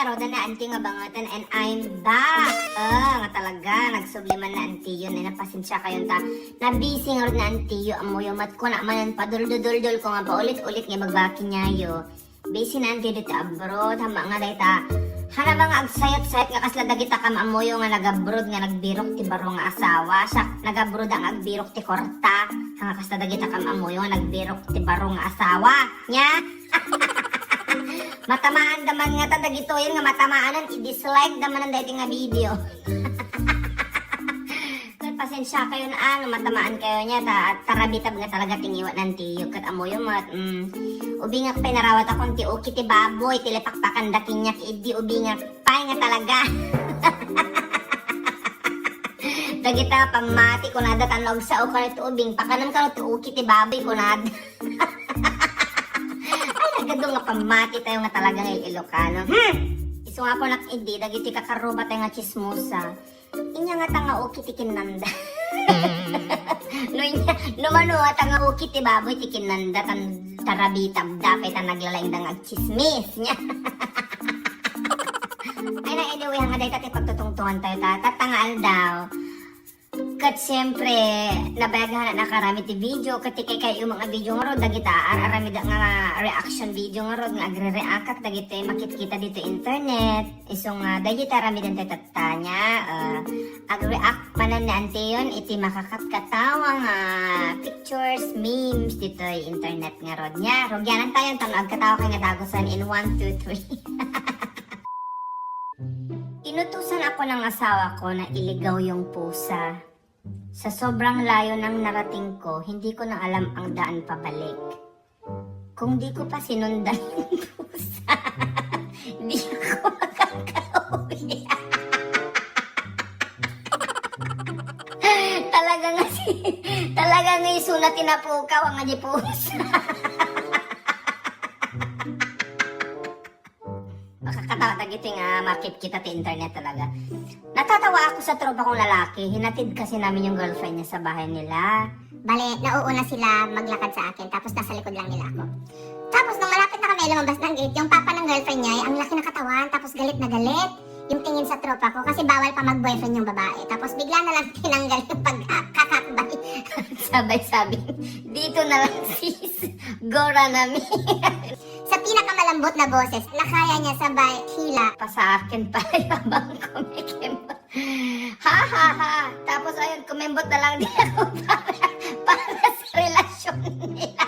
nga roda na anti nga bangatan and I'm back. Nga talaga, nagsubliman na anti yun. Napasensya kayo ta. Nabisi nga roda na anti yun. Amoyo mat ko na manan padul-dul-dul ko nga pa ulit-ulit nga magbaki niya yo. Busy na anti dito abroad. Hama nga day ta. Hana ba nga agsayat-sayat nga kasla dagita ka maamoyo nga nag-abroad nga nagbirok ti baro nga asawa. Siya nag-abroad ang agbirok ti korta. Nga kasla dagita ka maamoyo nga nagbirok ti baro nga asawa. Nya? Matamaan daman nga ta dagito yun nga matamaanan i-dislike daman ang dating nga video. Pasensya kayo na matamaan kayo niya ta tarabitab nga talaga tingiwa ng tiyo kat amoyo mat ubi nga pinarawat akong ti uki ti baboy tilipakpakan dakin niya idi ubi nga pay nga talaga. Dagita pamati ko nada tanog sa ukar ito ubing pakanam ka ti uki ti baboy ko nada. Nagado nga pamati tayo nga talaga ng Ilocano. Iso nga po nakidi, dagiti kakaruba tayo nga chismosa. Inya nga tanga uki tikin nanda. No mano nga tanga uki ti baboy tikin nanda tan tarabitab dapay tan naglalaing dang chismis niya. Ay na anyway nga day tati pagtutungtungan tayo tatangal daw. Kat siyempre, nabayagahan na nakarami ti video, katikay kayo mga video nga ro, dagita, arami da nga reaction video nga ro, nga agre-react, dagita, makikita dito internet, isong dagita, arami din tatatanya, ag-react manan na ante yun, iti makakatkatawa nga pictures, memes, dito internet nga ro niya, rogyanan tayo, tang agkatawa kay nga dagosan in 1, 2, 3. Inutusan ako ng asawa ko na iligaw yung pusa. Sa sobrang layo ng narating ko, hindi ko na alam ang daan pabalik. Kung di ko pa sinundan yung pusa, di ko makakauwi. Talaga nga isunatin na po ka, ang nga pusa. Makakatawa dagiti nga makip kita ti internet talaga. Natatawa ako sa tropa kong lalaki. Hinatid kasi namin yung girlfriend niya sa bahay nila. Bale, nauuna sila maglakad sa akin, tapos nasa likod lang nila ako. Tapos nung malapit na kami lumabas ng gate, yung papa ng girlfriend niya, ang laki ng katawan, tapos galit na galit. Yung tingin sa tropa ko, kasi bawal pa mag-boyfriend yung babae. Tapos bigla na lang tinanggal yung pagkakakbay. Sabay sabi, dito na lang sis, gora namin. Sa pinakamalambot na boses, nakaya niya sabay hila. Pa sa akin pa habang kumikimot. Ha ha ha. Tapos ayun, kumembot na lang din ako para sa relasyon nila.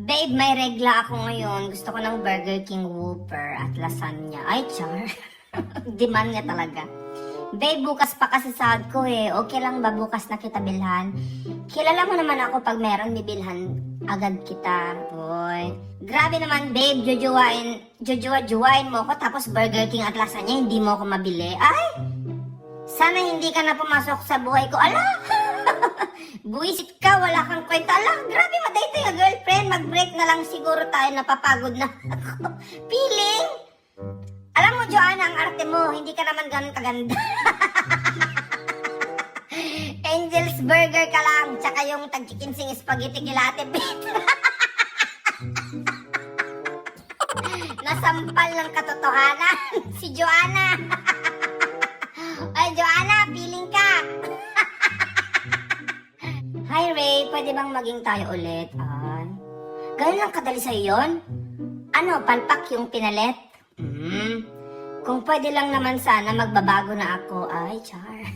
Babe, may regla ako ngayon. Gusto ko ng Burger King Whopper at lasagna. Ay, char. Demand niya talaga. Babe, bukas pa kasi sahod ko eh. Okay lang ba bukas na kita bilhan? Kilala mo naman ako pag meron bibilhan agad kita. Boy. Grabe naman babe, jujuwain mo ako tapos Burger King at lasagna hindi mo ako mabili. Ay! Sana hindi ka na pumasok sa buhay ko. Ala! Buwisit ka, wala kang kwenta. Ala, grabe madayto yung girlfriend. Mag-break na lang siguro tayo, napapagod na ako. Feeling? Alam mo, Joanna, ang arte mo, hindi ka naman ganun kaganda. Angel's Burger ka lang, tsaka yung tag-chikinsing spaghetti kilate bit. Nasampal ng katotohanan, si Joanna. Ay, Joanna, feeling ka. Hi, Ray, pwede bang maging tayo ulit? Ganun lang kadali sa'yo yun? Ano, palpak yung pinalit? Kung pwede lang naman sana magbabago na ako. Ay, char.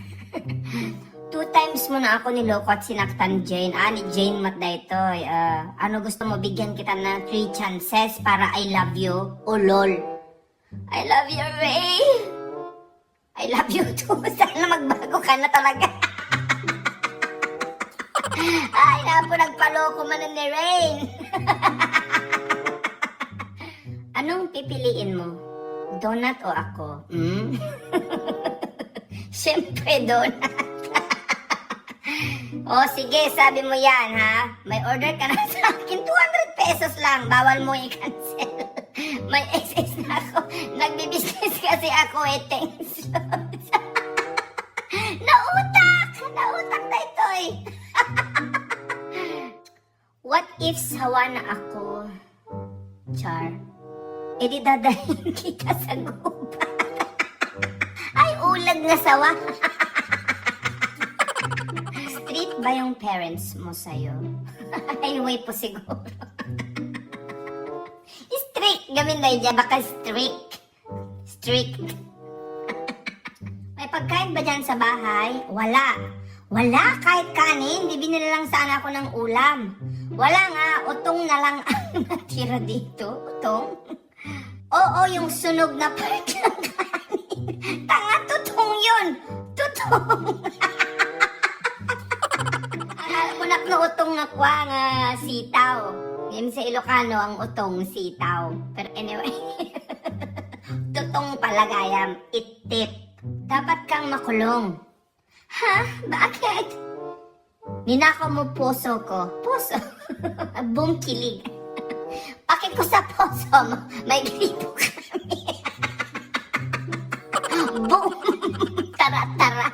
2 times mo na ako niloko at sinaktan Jane. Ni Jane Matdaytoy. Ano gusto mo, bigyan kita ng 3 chances para I love you? Oh, lol. I love you, Ray. I love you too. Sana magbago ka na talaga. Ay, napo nagpaloko man ni Rain. Anong pipiliin mo? Donut o ako? Siyempre, donut. O, sige, sabi mo yan, ha? May order ka na sa akin. 200 pesos lang. Bawal mo i-cancel. May excess na ako. Nagbibusiness kasi ako eh. Thanks, Lord. Nautak! Nautak na ito eh. What if sawa na ako? Char. E di dadahin kita sa gubat. Ay, ulag na sawa. Strict ba yung parents mo sa'yo? Highway po siguro. Strict. Gamin na dyan. Baka strict. Strict. May pagkain ba dyan sa bahay? Wala. Wala kahit kanin. Di binili lang sana ako ng ulam. Wala nga. Utong na lang ang natira dito. Utong? Oo, yung sunog na part ng kanin. Tanga, tutong yun. Tutong. Kunak na utong nga kwa nga sitaw. Ngayon sa Ilocano, ang utong sitaw. Pero anyway, tutong palagayam, itip. Dapat kang makulong. Ha? Bakit? Ninakaw mo puso ko. Puso? Bumkilig. Pakit ko sa puso mo. May gripo kami. Boom! Tara-tara.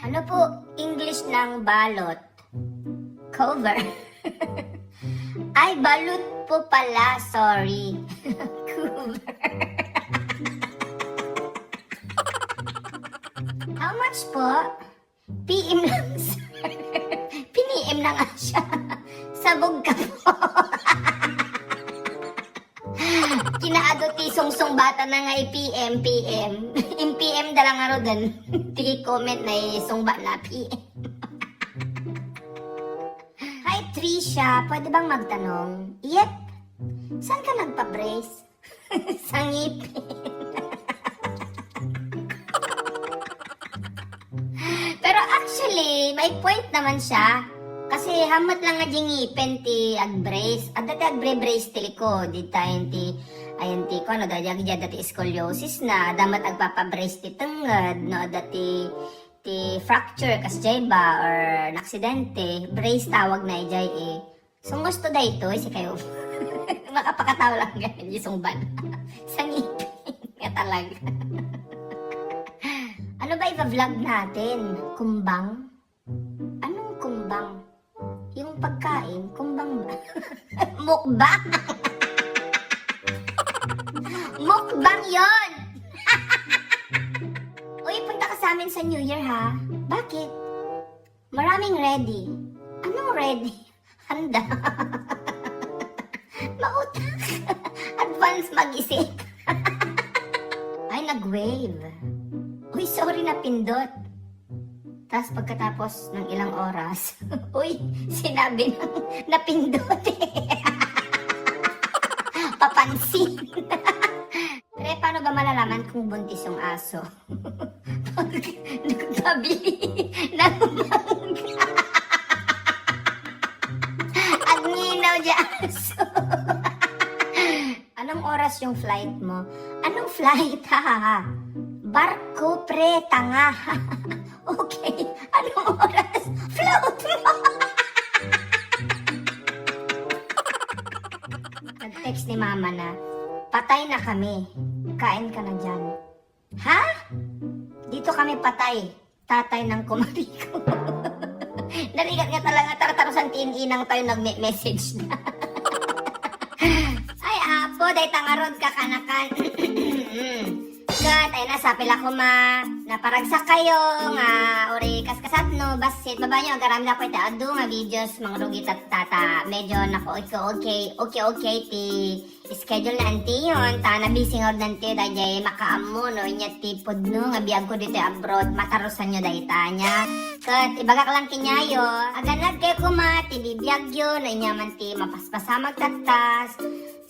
Ano po English ng balot? Cover. Ay, balot po pala. Sorry. Cover. How much po? PM lang, sir. Piniem na nga siya. Sabog ka po. Kinaadoti song bata na nga i-PM. Im PM da lang nga rin. Tigi comment na sungba na PM. Hi Trisha, pwede bang magtanong? Yep. Saan ka nagpa-brace? Sa ngipin. Pero actually, may point naman siya. Kasi hamot lang nga di ngipin ti ag-brace. At dati ag-brace ti ko. Di tayo ti, ayan ti ko, no, dati dati scoliosis na. Damat agpapabrace ti tengad, no, dati ti fracture kas jay ba or naksidente. Brace tawag na ijay eh. So gusto da ito, si kayo. Makapakatawa lang ganyan, yung ban. Sa ngipin. Nga talaga. Ano ba ipa-vlog natin? Kumbang? Anong kumbang? Yung pagkain, kumbang ba? Mukbang! Mukbang yon! Uy, punta ka sa amin sa New Year ha? Bakit? Maraming ready. Anong ready? Handa. Mautak. Advance mag-isip. Ay, nag-wave. Uy, sorry na pindot. Tapos pagkatapos ng ilang oras, uy, sinabi ng napindot eh. Papansin. Pre, paano ba malalaman kung buntis yung aso? Pag nagpabili ng mangga. Ang ninaw dyan aso. Anong oras yung flight mo? Anong flight, ha? Barko, pre, tanga. Okay, anong oras? Float mo! Nag-text ni mama na, patay na kami. Kain ka na dyan. Ha? Dito kami patay. Tatay ng kumari ko. Narigat nga talaga taratarosan tin-inang tayo nag-message na. Ay, apo, day tangarod ka kanakan. Kat, ay nasapil ako ma, naparagsak kayo, nga, ori kaskasat no, basit, baba nyo, agaram na ko ito, adu, nga videos, mga rugit at tata, medyo nako, okay, ti, schedule na anti yun, ta, nabising out nanti, dahil makaamo, no, inya tipod no, nga biyag ko dito abroad, matarusan nyo dahil tanya, kat, ibagak lang kinyayo, aganag kayo kuma, ti, bibiyag yun, inya man ti, mapaspasa magtatas,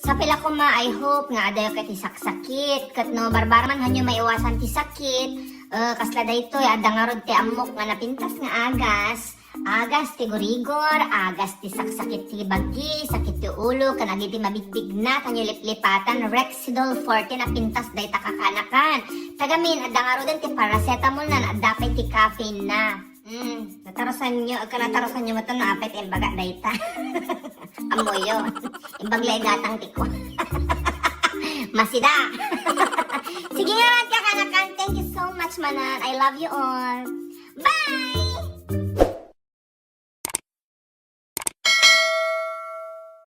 sapil ako ma, I hope nga adayo ka ti saksakit. Kat no, barbar man hanyo maiwasan ti sakit. Kasla da ito, ada nga rod ti amok nga napintas nga agas. Agas ti gurigor, agas ti saksakit ti bagi, sakit ti ulo, kanagi ti mabigbig na, kanyo liplipatan, Rexidol 40 na pintas day takakanakan. Tagamin, ada nga rod ti paracetamol na, adapay ti caffeine na. Natarosan nyo mato na apet imbaga dayta. Amoyo. Imbaglay gatang tiko. Masida. Sige nga, kanakan. Thank you so much, manan. I love you all. Bye!